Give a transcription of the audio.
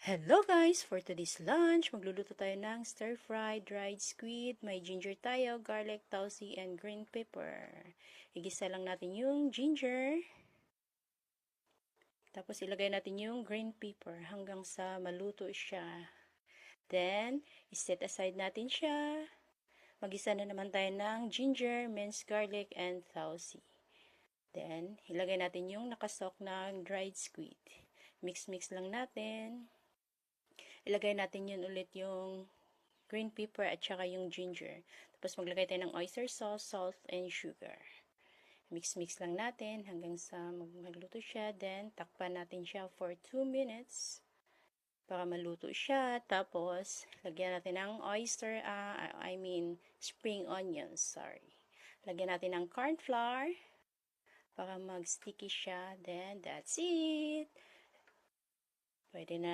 Hello guys! For today's lunch, magluluto tayo ng stir-fried dried squid. May ginger tayo, garlic, tausi, and green pepper. Igisa lang natin yung ginger. Tapos ilagay natin yung green pepper hanggang sa maluto siya. Then, iset aside natin siya. Magisa na naman tayo ng ginger, minced garlic, and tausi. Then, ilagay natin yung nakasok ng dried squid. Mix-mix lang natin. Ilagay natin yun ulit yung green pepper at saka yung ginger. Tapos maglagay tayo ng oyster sauce, salt, and sugar. Mix-mix lang natin hanggang sa magluto siya. Then, takpan natin siya for 2 minutes para maluto siya. Tapos, lagyan natin ng spring onions, sorry. Lagyan natin ng corn flour para mag-sticky siya. Then, that's it. Pwede na